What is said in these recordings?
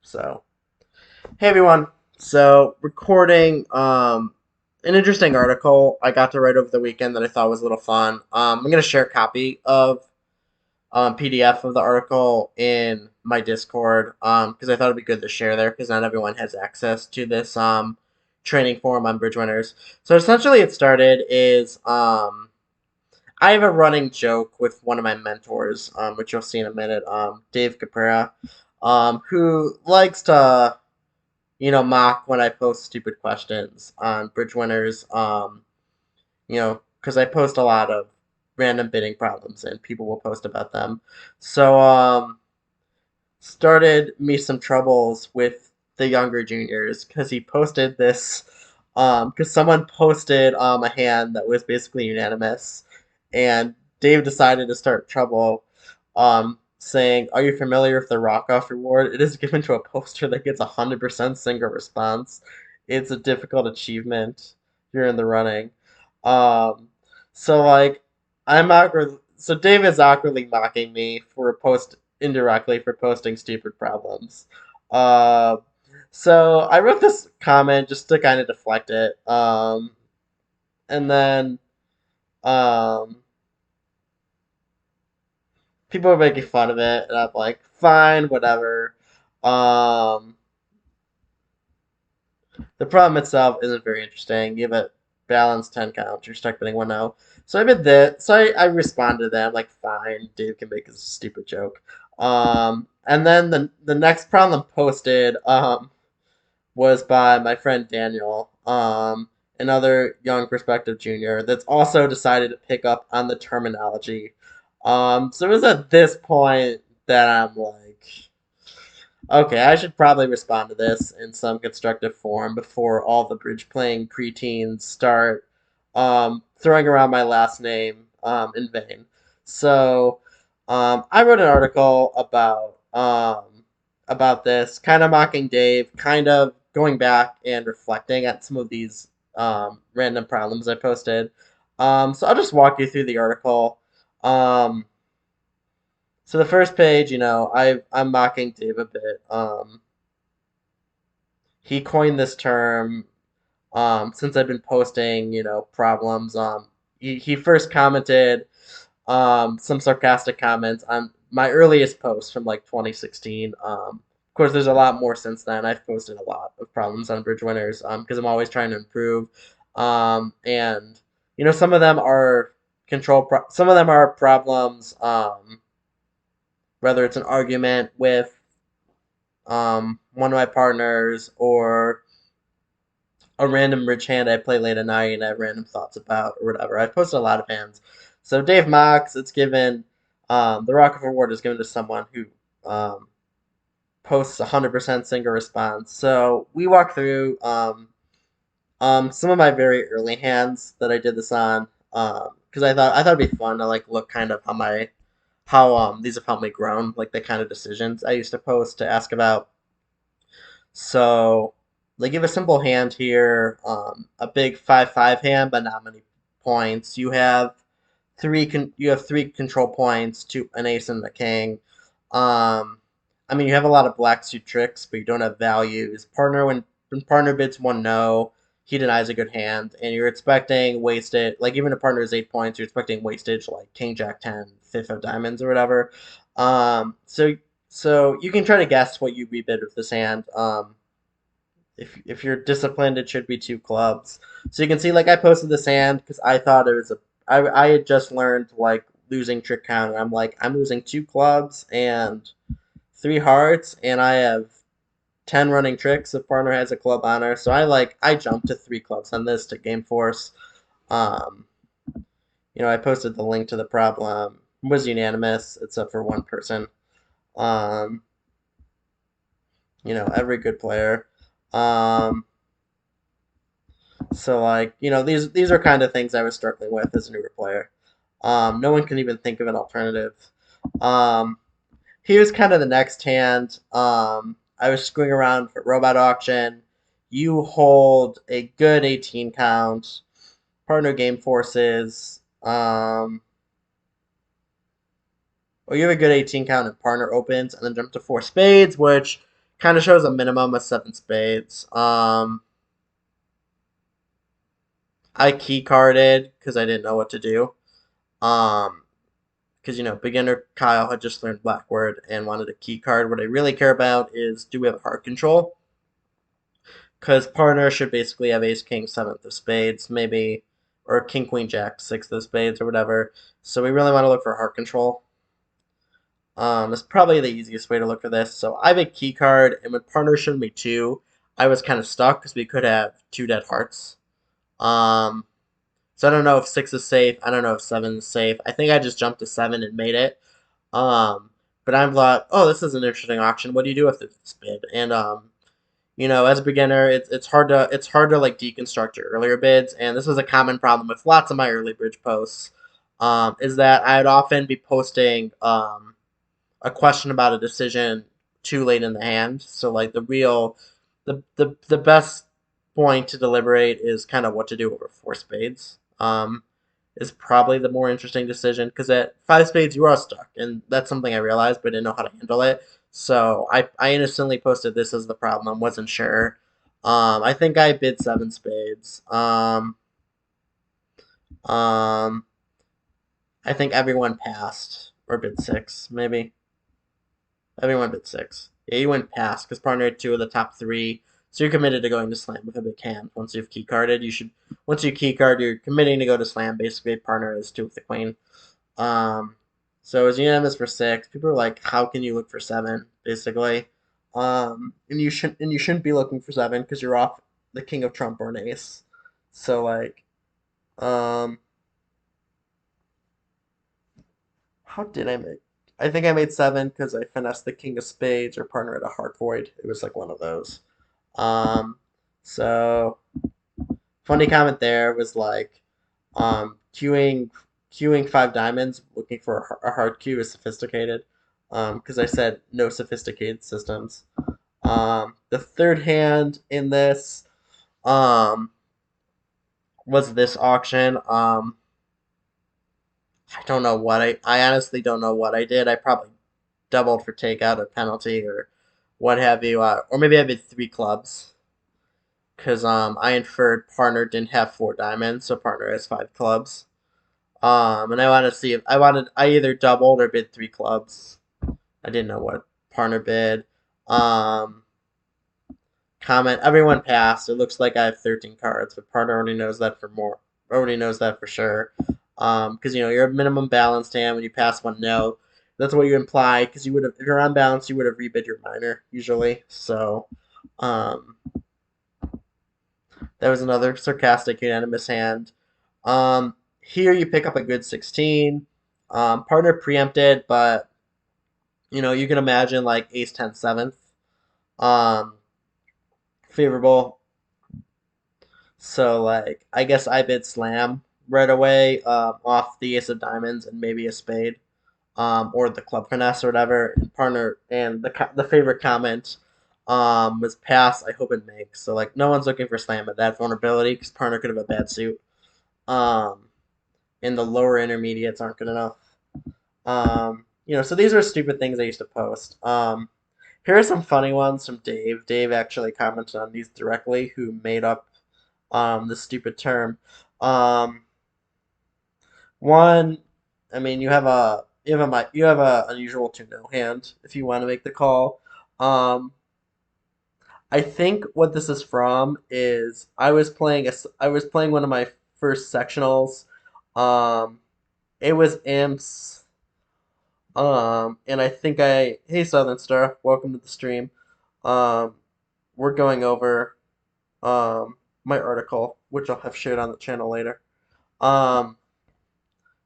So, hey everyone. So, recording an interesting article I got to write over the weekend that I thought was a little fun. I'm going to share a copy of PDF of the article in my Discord because I thought it'd be good to share there because not everyone has access to this training forum on Bridgewinners. So, essentially, it started is I have a running joke with one of my mentors, which you'll see in a minute, Dave Caprera, who likes to mock when I post stupid questions on Bridgewinners. Because I post a lot of random bidding problems and people will post about them. So, started me some troubles with the younger juniors because he posted this. Because someone posted a hand that was basically unanimous, and Dave decided to start trouble, saying, "Are you familiar with the Rockoff Award? It is given to a poster that gets 100% single response. It's a difficult achievement. You're in the running." Um, so like, I'm awkward. So Dave is awkwardly mocking me for post indirectly for posting stupid problems. Uh, so I wrote this comment just to kind of deflect it. And then um, people were making fun of it, and I'm like, fine, whatever. Um, the problem itself isn't very interesting. You have a balanced 10 count, you're stuck betting 1-0. So I did that. So I responded to that. Like, fine, Dave can make a stupid joke. And then the next problem posted was by my friend Daniel, another young prospective junior that's also decided to pick up on the terminology. So it was at this point that I'm like, okay, I should probably respond to this in some constructive form before all the bridge playing preteens start throwing around my last name in vain. So I wrote an article about this, kind of mocking Dave, kind of going back and reflecting at some of these random problems I posted. So I'll just walk you through the article. Um, so the first page, I'm mocking Dave a bit. He coined this term since I've been posting, problems. He first commented some sarcastic comments on my earliest post from like 2016. Of course, there's a lot more since then. I've posted a lot of problems on Bridgewinners because I'm always trying to improve. And some of them are some of them are problems. Whether it's an argument with one of my partners or a random rich hand I play late at night and I have random thoughts about or whatever. I've posted a lot of hands. So Dave Mox, it's given the Rockoff Award is given to someone who posts 100% single response. So we walk through some of my very early hands that I did this on because I thought it'd be fun to like look kind of how these have helped me grow, like the kind of decisions I used to post to ask about. So they give a simple hand here, a big 5-5 hand, but not many points. You have three control points to an ace and a king. I mean you have a lot of black suit tricks, but you don't have values. When partner bids 1-0, he denies a good hand, and you're expecting wasted. Like even if partner is 8 points, you're expecting wastage like king jack 10, fifth of diamonds or whatever. So you can try to guess what you rebid with this hand. If you're disciplined, it should be two clubs. So you can see, like I posted this hand because I thought it was I had just learned like losing trick count, and I'm like I'm losing two clubs and three hearts, and I have 10 running tricks if partner has a club on her. So I jumped to three clubs on this to game force. Um, I posted the link to the problem. It was unanimous except for one person. Um, every good player. Um, so these are kind of things I was struggling with as a newer player. No one can even think of an alternative. Um, Here's kind of the next hand. I was screwing around for robot auction. You hold a good 18 count. Partner game forces. Or you have a good 18 count and partner opens and then jump to four spades, which Kind of shows a minimum of seven spades. I key carded because I didn't know what to do. Um, because beginner Kyle had just learned Blackward and wanted a key card. What I really care about is, do we have heart control? Because partner should basically have ace king seventh of spades, maybe, or king queen jack sixth of spades or whatever. So we really want to look for heart control. It's probably the easiest way to look for this. So I have a key card, and when partner showed me two, I was kind of stuck because we could have two dead hearts. Um, so I don't know if six is safe. I don't know if seven is safe. I think I just jumped to seven and made it. Um, but I'm like, oh, this is an interesting auction. What do you do with this bid? And as a beginner, it's hard to like deconstruct your earlier bids, and this was a common problem with lots of my early bridge posts. Is that I'd often be posting a question about a decision too late in the hand. So like the best point to deliberate is kind of what to do over four spades. Is probably the more interesting decision because at five spades you are stuck, and that's something I realized, but I didn't know how to handle it. So I innocently posted this as the problem. I wasn't sure. I think I bid seven spades. Um, I think everyone passed or bid six, maybe. Everyone bid six. Yeah, you went past because partner had two of the top three. So you're committed to going to slam with a big hand. Once you've key carded, once you key card, you're committing to go to slam. Basically, partner is two with the queen. Um, so as unanimous for six. People are like, how can you look for seven? Basically, and you shouldn't be looking for seven because you're off the king of trump or an ace. So like, um, how did I make? I think I made seven because I finessed the king of spades or partner at a heart void. It was like one of those. Um, so funny comment there was like, queuing five diamonds, looking for a hard queue is sophisticated. Because I said no sophisticated systems. The third hand in this, um, was this auction. I don't know what I honestly don't know what I did. I probably doubled for takeout or penalty or what have you. Or maybe I did three clubs because I inferred partner didn't have four diamonds, so partner has five clubs. And I wanted to see if I either doubled or bid three clubs. I didn't know what partner bid. Um, Comment everyone passed. It looks like I have 13 cards, but partner already knows that for more. Already knows that for sure. Because you're a minimum balanced hand when you pass one no. That's what you imply because you would have if you're unbalanced you would have rebid your minor usually. So, um, that was another sarcastic unanimous hand. Here you pick up a good 16. Partner preempted, but you can imagine like ace 10 seventh. Um, Favorable. So like I guess I bid slam right away off the ace of diamonds and maybe a spade or the club finesse or whatever. And partner and the favorite comment was pass. I hope it makes. So like no one's looking for slam at that vulnerability because partner could have a bad suit. Um, and the lower intermediates aren't good enough. So these are stupid things I used to post. Here are some funny ones from Dave. Dave actually commented on these directly, who made up the stupid term. Um, One, I mean, you have a unusual two no hand if you want to make the call. Um, I think what this is from is I was playing one of my first sectionals. Um, it was imps. And I think hey Southern Star, welcome to the stream. Um, we're going over um my article, which I'll have shared on the channel later. Um,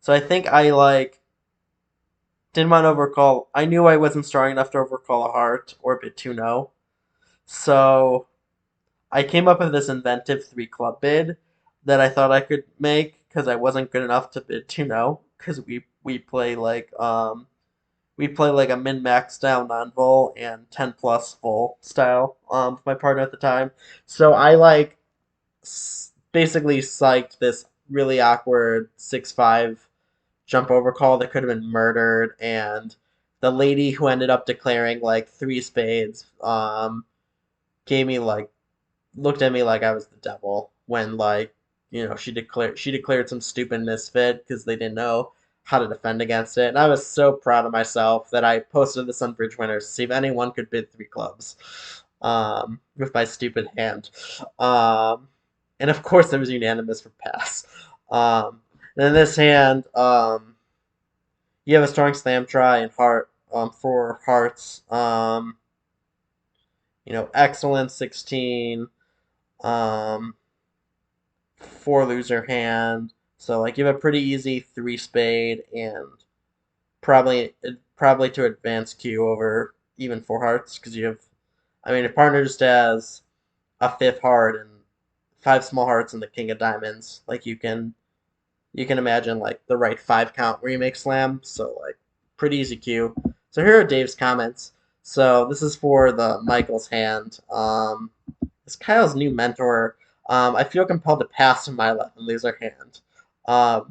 so I think I like didn't want to overcall. I knew I wasn't strong enough to overcall a heart or bid two no. So I came up with this inventive three club bid that I thought I could make because I wasn't good enough to bid two no because we play like a min max style non vol and 10 plus vol style with my partner at the time. So I like basically psyched this really awkward 6-5 jump over call that could have been murdered and the lady who ended up declaring like three spades gave me like looked at me like I was the devil when like she declared some stupid misfit because they didn't know how to defend against it, and I was so proud of myself that I posted this on Bridgewinners to see if anyone could bid three clubs, with my stupid hand, um, and of course it was unanimous for pass. And in this hand, you have a strong slam try and heart for hearts. Excellent 16. Um, Four loser hand. So like you have a pretty easy three spade and probably to advance Q over even four hearts because you have. I mean, your partner just has a fifth heart and five small hearts and the king of diamonds. Like you can imagine like the right five count where you make slam. So like pretty easy Q. So here are Dave's comments. So this is for the Michael's hand. As Kyle's new mentor, I feel compelled to pass to my left and lose our hand.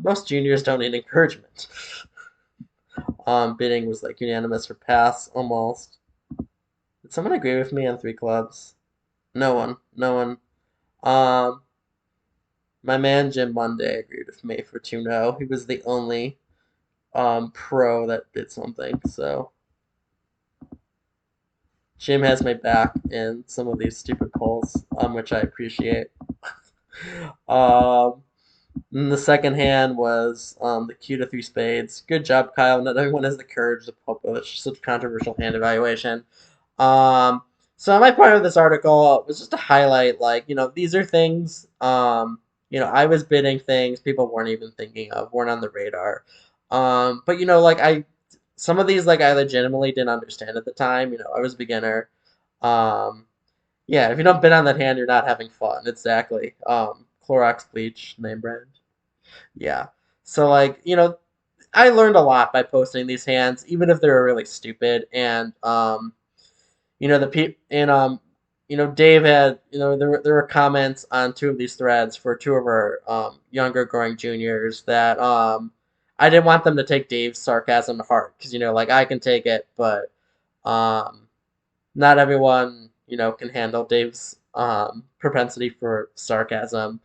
Most juniors don't need encouragement. Bidding was like unanimous for pass almost. Did someone agree with me on three clubs? No one. No one. Um, my man Jim Monday agreed with me for 2 no. He was the only pro that did something. So Jim has my back in some of these stupid polls, which I appreciate. um, And the second hand was the Q to three spades. Good job, Kyle. Not everyone has the courage to publish such controversial hand evaluation. Um, so my point of this article was just to highlight, like, these are things, I was bidding things people weren't even thinking of, weren't on the radar. But like some of these, like I legitimately didn't understand at the time. I was a beginner. Um, yeah, if you don't bid on that hand, you're not having fun. Exactly. Clorox bleach, name brand. Yeah. So like, I learned a lot by posting these hands, even if they were really stupid. And the pe and Dave had, there were comments on two of these threads for two of our younger growing juniors that I didn't want them to take Dave's sarcasm to heart because like I can take it, but um not everyone, can handle Dave's propensity for sarcasm.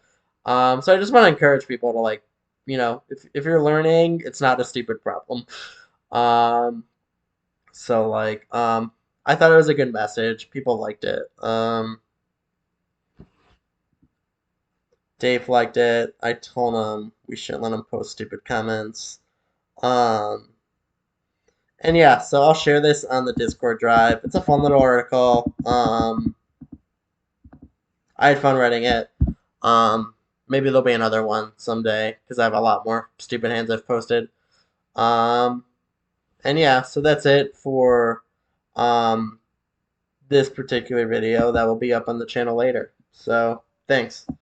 So I just want to encourage people to like, if you're learning, it's not a stupid problem. Um, so like, I thought it was a good message. People liked it. Dave liked it. I told him we shouldn't let him post stupid comments. Um, and yeah, so I'll share this on the Discord drive. It's a fun little article. I had fun writing it. Um, Maybe there'll be another one someday because I have a lot more stupid hands I've posted. Um, and yeah, so that's it for um, this particular video that will be up on the channel later. So thanks.